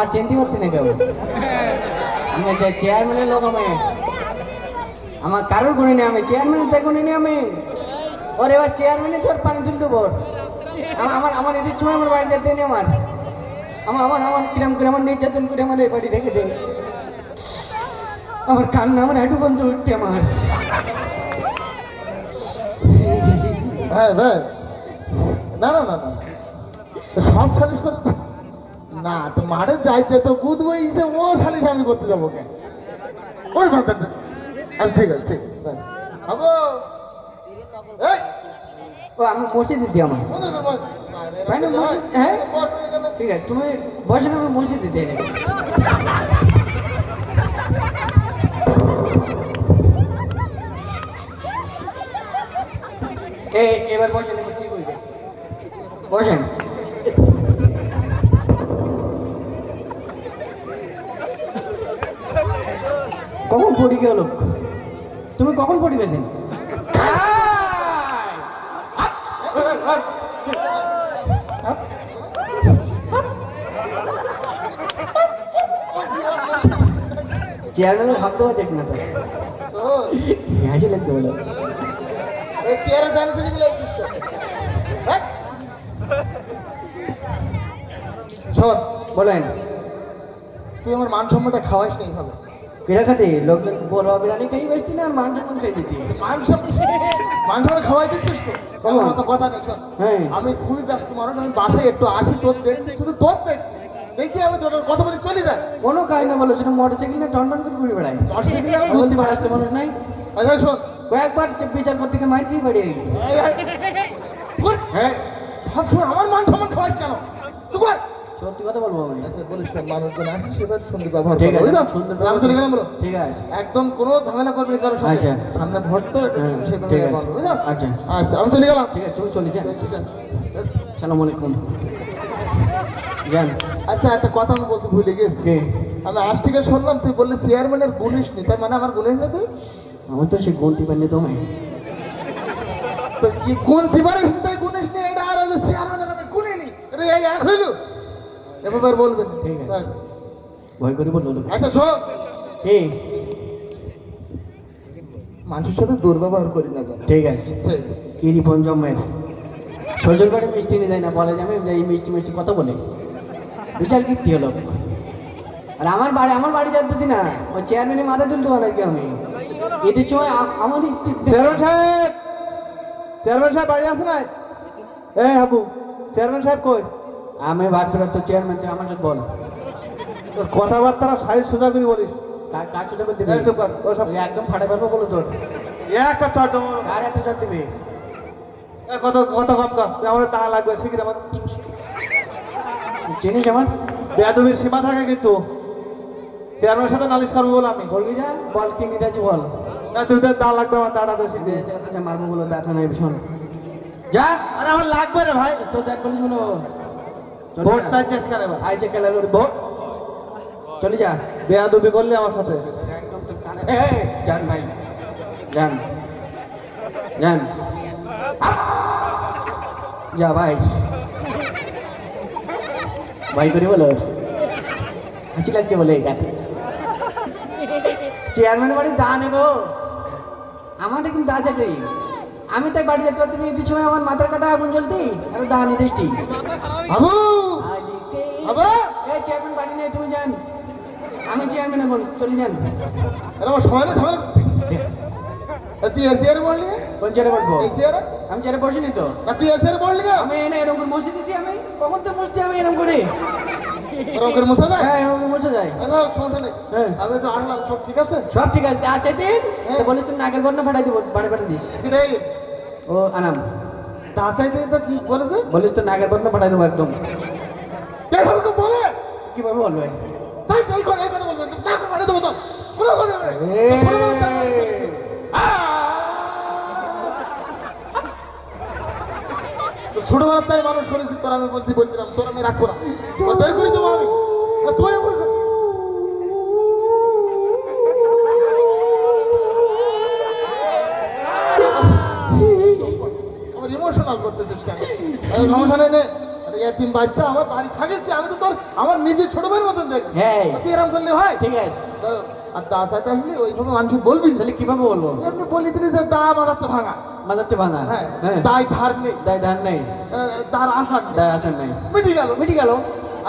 আমার চিনতে পারছি না কেউ। আমি চেয়ারম্যানের লোক, আমার কারোর গুণে নেই, আমি চেয়ারম্যানের তাই গুণে নেই আমি। ওর এবার চেয়ারম্যানে তোর পানি তুলতে বল। আমার এদের সময় আমার বাড়ি যেতে নেই। আমার কিরাম করে আমার নির্যাতন করে আমার এই বাড়ি রেখে দেয়। আমার কান্না আমার হাঁটু বন্ধ উঠছে আমার। হ্যাঁ ভাই, না না না না, সব সালিশ করে না তো মাঠে যাইতে তো বুধবো ইসে ও সালিশ আমি করতে যাবো কেন? ওই ভাবতে আচ্ছা ঠিক আছে, ঠিক আছে হবো। এই ও আমি বসে দিতি আমার। হ্যাঁ ঠিক আছে, তুমি বসে না, আমি বসে দিতে। এবার বসেন, এবার ঠিক হইবে, বসেন। কখন পড়ি গেল? তুমি কখন পড়ি গেছেন? চেয়ারম্যানের ভাব দেওয়া দেখ না তো, হাসি লাগতে বলো। এই চেয়ারের ব্যান খুঁজে মিলাইছিস তো? শোন, বলেন। তুই আমার মান সম্মানটা খাওয়াইস না এইভাবে। কিরা খাতে লোকজন বড় বিরিয়ানি খাই বেশি না, মান সম্মান খাই দিতি। মান সম্মান খাওয়াই দিচ্ছিস তো? আমার তো কথা নেই। শোন, হ্যাঁ আমি খুবই ব্যস্ত মানুষ, আমি বাসায় একটু আসি, তোর দেখছি, শুধু তোর দেখছি, দেখি আমি তোর কথা বলে চলে যাই। কোনো কাজ না বলো, সেটা মোটরসাইকেল না টন টন করে ঘুরে বেড়াই। মোটরসাইকেলে আমি বলতে পারছি মানুষ নাই। আচ্ছা শোন, কয়েকবার বিচার করতে গিয়ে মার কি বাড়ি এই, হ্যাঁ সবসময় আমার মান সম্মান খাওয়াইস কেন? তুই কর। সত্যি কথা বলবো আমি। আচ্ছা বলিস না, মানুষজন আসে সেবার সুন্দর ব্যবহার ঠিক আছে, করবো। সুন্দর আমি চলে গেলাম বলো। ঠিক আছে, একদম কোনো ঝামেলা করবি না কারোর সাথে। আচ্ছা। সামনে ভোট তো, হ্যাঁ, সেভাবে ঠিক আছে। বলবো, বুঝলো? আচ্ছা আচ্ছা আমি চলে গেলাম। ঠিক আছে, তুমি চলে যান। ঠিক আছে। সালাম আলাইকুম। যান। আচ্ছা একটা কথা আমি বলতে ভুলে গেছি। কে? আমি আজ থেকে শুনলাম তুই বললি চেয়ারম্যানের গুণিস নি, তার মানে আমার গুণিস না তুই? আমি তো সে গুনতে পারিনি তোমায়। তো এই গুণ দিবারের তাই গুণিস নি, এটা আর হলো চেয়ারম্যানের আমি গুণিনি, এটা এই এক হইলো। এবার বলবেন। ঠিক আছে। ভয় করে বললো। আচ্ছা শোন, কে? মানুষের সাথে দুর্ব্যবহার করি না কেন? ঠিক আছে। ঠিক আছে। কি রিপন জমের শ্বশুর বাড়ি মিষ্টি নিয়ে যায় না, বলে যে আমি যাই মিষ্টি মিষ্টি কথা বলে। বিশাল গিফটি হলো। আর আমার বাড়ি যাচ্ছি না, ওই চেয়ারম্যানের মাথা তুলতে নাকি আমি। এদের সময় আমার চেয়ারম্যান সাহেব বাড়ি আছে না? এই হাবু, চেয়ারম্যান সাহেব কই? আমি ভারপ্রাপ্ত চেয়ারম্যান, তুই আমার সাথে বল। তোর কথাবার্তা সাইজ সোজা করে বলিস। কাজ সোজা করতে এই চুপ কর, ও সব একদম ফাটা ফেলবো বলো তোর। একটা চট দেবো। আর একটা চট দিবে। কত কত কম কম, আমার তা লাগবে শিখির আমার। চিনিস আমার? বেয়াদবির সীমা থাকে কিন্তু। চেয়ারম্যানের সাথে নালিশ করবো বলে আমি বলবি যা, বল কি নিতে আছি বল। না, তুই দা লাগবে আমার দাঁড়াতে শিখবি। মারবো বলো, দাঁড়া নাই ভীষণ। যা। আরে আমার লাগবে রে ভাই। তো দেখ বলিস বলো। ভোট চাইছিস কেন এবার? আইছে খেলা ভোট। চলে যা। বেয়াদবি করলে আমার সাথে। একদম তোর কানে যান ভাই, যান যান। যা ভাই, ভাই করে বলো, হাসি লাগতে বলে। চেয়ারম্যান বাড়ির দা নেবো, আমারটা কিন্তু দা চাকরি। আমি তাই বাড়ি যেতে পারছি না, এই সময় আমার মাথার কাটা আগুন জ্বলতি আর দা নিতে এসছি। বাবু বাবা, এই চেয়ারম্যান বাড়ি নেই, তুমি যান। আমি চেয়ারম্যান এখন, চলে যান। আরে আমার সময় নেই ঝামেলা। তুই এসিয়ারে বললি? কোন চেয়ারে বসবো? এসিয়ারে? আমি চেয়ারে বসিনি তো। না তুই এসিয়ারে বললি? আমি এনে এরকম করে মসজিদ দিতি, আমি কখন তো মসজিদ আমি এরকম করে। এরকম করে মশা যায়? হ্যাঁ এরকম মসে যায়। আচ্ছা সমস্যা নেই, হ্যাঁ আমি একটু আসলাম, সব ঠিক আছে? সব ঠিক আছে। আছে দিন হ্যাঁ। বলিস তুমি নাকের বন্যা ফাটাই দিব, বাড়ি পাঠিয়ে দিস। এটাই ও আনাম, দাসাইতে তো কি বলেছে? বলিস তো নাকের বন্যা ফাটাই দেবো একদম। দেখো বলে কিভাবে বলবো? তাই এই কথা বলবেন না, না মানে দেবো তো পুরো কথা ছোটবেলার তাই মানুষ করেছি, তোর আমি বলছিলাম তোর আমি রাখবো না, তোর বের করে দেবো আমি। তুই আমার ইমোশনাল করতেছিস কেন? সমস্যা নেই, এতিম বাচ্চা আমার বাড়ি থাকে কি আমি তো তোর আমার নিজের ছোট ভাইয়ের মতন দেখ হ্যাঁ তুই এরকম করলে হয় ঠিক আছে আর দা সাথে আসলে ওইভাবে মানুষ বলবি না। তাহলে কিভাবে বলবো এমনি বলি দিলি যে দা মাথাতে ভাঙা মাজারটা ভাঙা হ্যাঁ হ্যাঁ দায় ধার নেই দায় ধার নেই তার আসার নেই দায় আসার নেই মিটি গেল মিটি গেল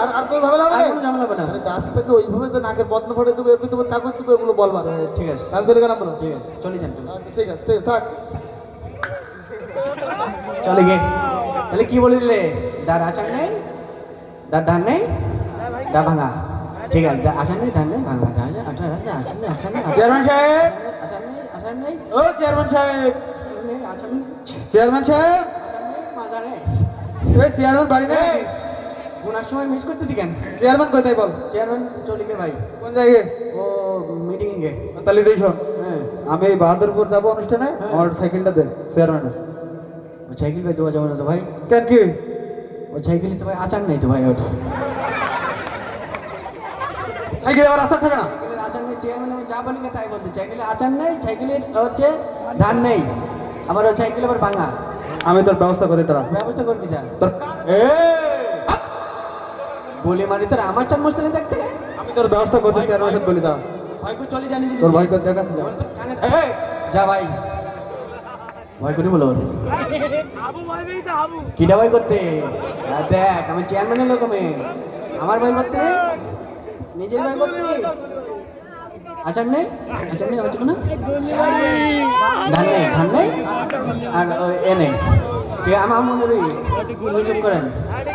আর আর কোনো ঝামেলা হবে আর না কোনো ঝামেলা হবে না আরে দাস থেকে ওইভাবে তো নাকের বদনা ফটে দেবো এমনি দেবো তারপর দেবো এগুলো বলবা না। ঠিক আছে আমি চলে গেলাম বলো ঠিক আছে চলে যান তুমি আচ্ছা ঠিক আছে ঠিক আছে থাক চলে গে তাহলে কি বলে দিলে দার আচার নেই দার ধান নেই দা ভাঙা ঠিক আছে আচার নেই ধান নেই ভাঙা ধান নেই আচার নেই আচার নেই আচার নেই চেয়ারম্যান সাহেব আচার নেই আচার নেই ও চেয়ারম্যান সাহেব আচার নেই আচার নেই চেয়ারম্যান সাহেব আচার নেই মাজা নেই ওই চেয়ারম্যান বাড়ি নেই ওনার সময় মিস করতে দিকেন চেয়ারম্যান কোথায় বল চেয়ারম্যান চলে গে ভাই কোন জায়গায় ও মিটিং গে তাহলে দেই শোন হ্যাঁ আমি এই বাহাদুরপুর যাবো অনুষ্ঠানে হ্যাঁ। আমার সাইকেলটা দে চেয়ারম্যানের ও সাইকেল ভাই দেওয়া যাবে না তো ভাই কেন কি ও সাইকেলে তো ভাই আচার নেই তো ভাই ওর সাইকেল আবার আসার থাকে না সাইকেলের আচার নেই চেয়ারম্যান আমি যা বলি তাই বলতে সাইকেলে আচার নেই সাইকেলের হচ্ছে ধান নেই আবার ওই সাইকেল আবার ভাঙা আমি তোর ব্যবস্থা করে তোরা ব্যবস্থা করবি স্যার তোর বলি মারি তোর আমার চার মস্তানি দেখতে আমি তোর ব্যবস্থা করতে চেয়ারম্যানের সাথে বলি দাঁড়া ভয় করে চলে জানি তোর ভাই কোথায় দেখা ছিল যা ভাই ভয় করি বলো ওর। কিটা ভয় করতে দেখ আমি চেয়ারম্যানের লোক আমি আমার ভয় করতে রে নিজের ভয় করতে আচার নেই আচার নেই হচ্ছে না ধান নেই আর এ নেই কে আমার মনে করি চুপ করেন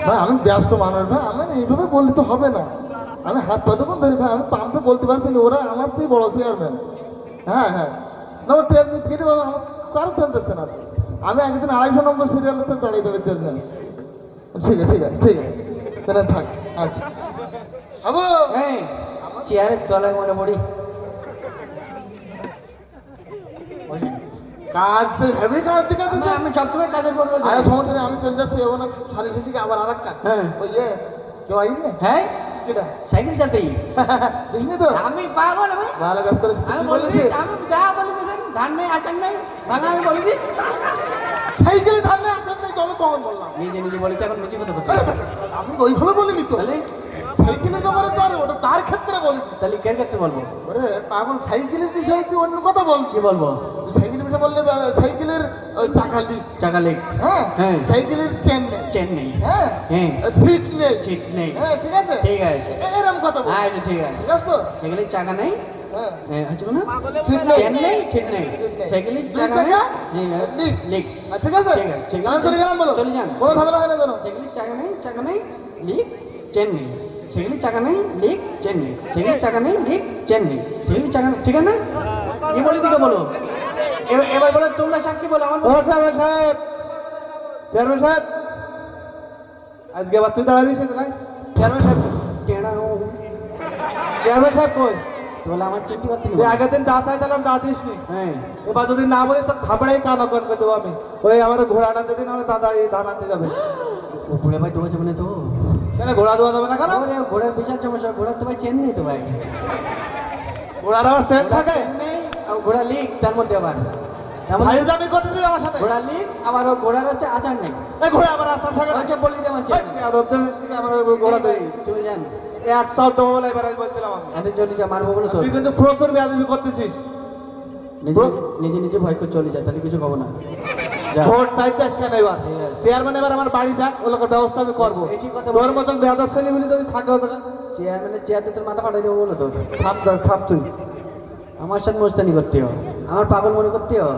ভাই আমি ব্যস্ত মানুষ ভাই আমার এইভাবে বললে তো হবে না আমি হাত পা তখন ধরি ভাই আমি পাম্পে বলতে পারছি না ওরা আমার চেয়ে বড় চেয়ারম্যান হ্যাঁ হ্যাঁ না আমার তেল নিতে গেলে আমার কারো তেল দিচ্ছে না তো। আমি একদিন 250 নম্বর সিরিয়ালেতে দাঁড়িয়ে দাঁড়িয়ে তেল নিয়ে আসছি। ঠিক আছে ঠিক আছে ঠিক আছে তাহলে থাক আচ্ছা আবু এই চেয়ারের তলায় মনে পড়ি কাজ তো হেভি কাজ দিকে আমি সবসময় কাজের পর আরে সমস্যা নেই আমি চলে যাচ্ছি ওখানে শালি ফুসিকে আবার আর এক কাজ হ্যাঁ। ওই কেউ আইনি হ্যাঁ কেটা সাইকেল চালাতেই দেখিনি তো আমি পাগল আমি ভালো কাজ করিস আমি কি বলি বলেছিস আমি যা বলি দেখেন ধান নেই আচার নেই ভাঙা আমি বলি দিস সাইকেলে ধান নেই আসেন নাই তবে তখন বললাম নিজে নিজে বলি তো এখন নিজে কথা করতে আমি ওইভাবে বলিনি তো তাহলে সাইকেলের ব্যাপারে তো আর ওটা তার ক্ষেত্রে বলেছি তাহলে কেন ক্ষেত্রে বলবো ওরে পাগল সাইকেলের বিষয়ে কি অন্য কথা বল কি বলবো তুই সাইকেলের বিষয়ে বললে সাইকেলের চাকা লিক চাকা লেগ হ্যাঁ হ্যাঁ। সাইকেলের চেন নেই চেন নেই হ্যাঁ হ্যাঁ সিট নেই ছিট নেই হ্যাঁ ঠিক আছে ঠিক আছে এরকম কথা বল আচ্ছা ঠিক আছে ঠিক আছে তো সাইকেলের চাকা নেই হ্যাঁ হচ্ছে না সিট নেই চেন নেই ছিট নেই ছিট নেই। সাইকেলের দুই চাকা চাকা, নেই লিক। লিক ঠিক আছে ঠিক আছে, ঠিক আছে। আমি চলে গেলাম বলো চলে যান। কোনো ঝামেলা হয় না জানো সাইকেলের চাকা নেই লিক চেন নেই সাইকেলের চাকা নেই লিক চেন নেই সাইকেলের চাকা নেই লিক চেন নেই সাইকেলের চাকা নেই ঠিক আছে না কি বলি দিকে বলো এবার বলো তোমরা সাক্ষী বলো আমার ও চেয়ারম্যান সাহেব চেয়ারম্যান সাহেব আজকে আবার তুই দাঁড়ালি সে নাই চেয়ারম্যান সাহেব চেয়ারম্যান সাহেব কই বলে আমার চিঠি করতে তুই আগের দিন দা চাইতাম দা দিস নি হ্যাঁ এবার যদি না বলিস তো থাপড়াই কান অজ্ঞান করে দেবো আমি ওই আমার ঘোড়া আনাতে দিন নাহলে দাদা এই ধান আনতে যাবে ও ঘোড়া ভাই দেওয়া যাবে না তো কেন ঘোড়া দেওয়া যাবে না কেন আরে ঘোড়ার বিশাল সমস্যা ঘোড়ার তো ভাই চেন নেই তো ভাই ঘোড়ার আবার সেট থাকে চেন নেই আর ঘোড়া লিক তার মধ্যে আবার তার মধ্যে ভাই যাবি করতেছিস আমার সাথে ঘোড়া লিক আবার ও ঘোড়ার হচ্ছে আচার নেই এই ঘোড়া আবার আসার থাকে না আচ্ছা বলি দে আমার চেন নেই। আমার ঘোড়া দেই চলে যান এক সব তো বলে এবার বলছিলাম আমি এত চলে যা মারবো বলো তো তুই কিন্তু প্রচুর বেয়াদবি করতেছিস নিজে নিজে নিজে ভয় করে চলে যা তাহলে কিছু পাবো না যা ভোট চাইছিস কেন এবার ঠিক আছে। চেয়ারম্যান এবার আমার বাড়ি যাক ও লোকের ব্যবস্থা আমি করবো বেশি কথা তোর মতন বেয়াদব ছেলে বলি যদি থাকে ওদের চেয়ারম্যানের চেয়ারতে তোর মাথা ফাটাই দেবো বলো তো থাম তুই আমার সাথে মোস্তানি করতে হো আমার পাগল মনে করতে হো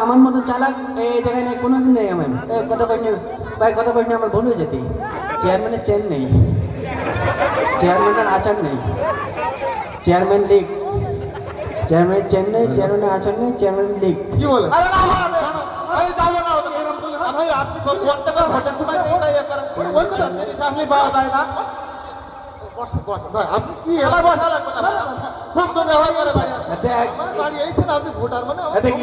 আমার মতো চালাক এই জায়গায় নেই কোনোদিন নেই আমার কথা কইনি ভাই কথা কইনি আমার ভুল হয়ে যেতে চেয়ারম্যানের চেন নেই চেয়ারম্যানের আচার নেই চেয়ারম্যান লিগ চেয়ারম্যানের চেন নেই চেয়ারম্যানের আচার নেই চেয়ারম্যান লিগ কি বলে আরে না আমি যাবো না এরকম করলে ভাই আপনি করতে পারেন ভোটের সময় দেই না ইয়ে করেন ওই কথা জিনিস আপনি পাওয়া যায় না বসে বসে ভাই আপনি কি এবার বসা লাগবে না খুব তো ব্যবহার করে বাড়ি দেখ আমার বাড়ি এইছেন আপনি ভোটার মানে আমার দেখ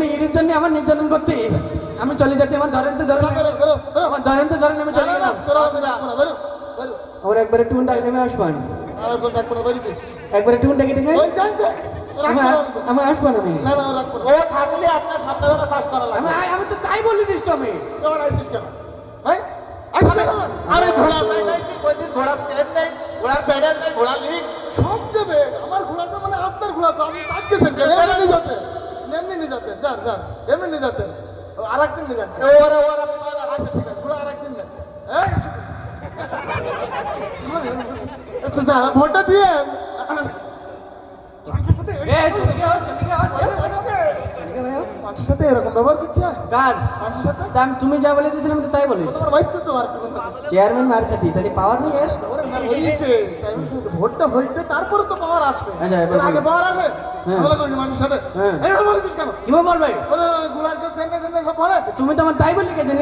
ইরির জন্য আমার নির্যাতন করতে আমি চলে যেতে আমার ধরেন তো ধরেন বেরো, বেরো, বেরো। আমার ধরেন তো ধরেন আমি চলে না, না, গেলাম তোরা আমি রাখবো না, বেরো, বেরো। আমার একবারে টুন ডাক নেমে আসবান আর একজন ডাকবো না, বেরিয়ে দিস। একবারে টুন ডাকি দেবে ওই যাই তো, রাখবো না আমি তো। আমি আসবান আমি না, না, রাখবো না। ও থাকলে আপনার সামনে বেলা পাস করা লাগবে আমি তো তাই বলি দিস তো আমি এবার আইসিস কেন? হ্যাঁ? আমি ঘোড়া চাইছি কইছিস ঘোড়ার চেন নেই, ঘোড়ার প্যাডেল নেই, ঘোড়ার লিক। সব দেবে আমার ঘোড়াটা মানে আপনার ঘোড়া তো আপনি সাজছেন কেন এমনি নিয়ে যেতেন এমনি নিয়ে যেতেন যান যান এমনি নিয়ে যেতেন আর একদিন নিয়ে যান ওরা ওরা আচ্ছা ঠিক আছে ঘোড়া আর একদিন নেন এই আচ্ছা যান ভোটটা দিয়ে মানুষের সাথে মানুষের সাথে এরকম ব্যবহার করতে হয় কার মানুষের সাথে তা তুমি যা বলে দিয়েছিলাম আমি তো তাই বলেছি তোমার বাইক তো আর কি চেয়ারম্যান মার্কেটি তাহলে পাওয়ার নেই এর ওরে না হইছে ভোটটা হইতে তারপরে তো পাওয়ার আসবে আচ্ছা, এবার এর আগে বলো। পাওয়ার আসে হ্যাঁ। ভালো করি মানুষের সাথে হ্যাঁ। এইভাবে বলেছিস কেন কিভাবে বলবে ওরে গুলার কেউ সেন্টার সব বলে তুমি তো আমার তাই বলে গেছেন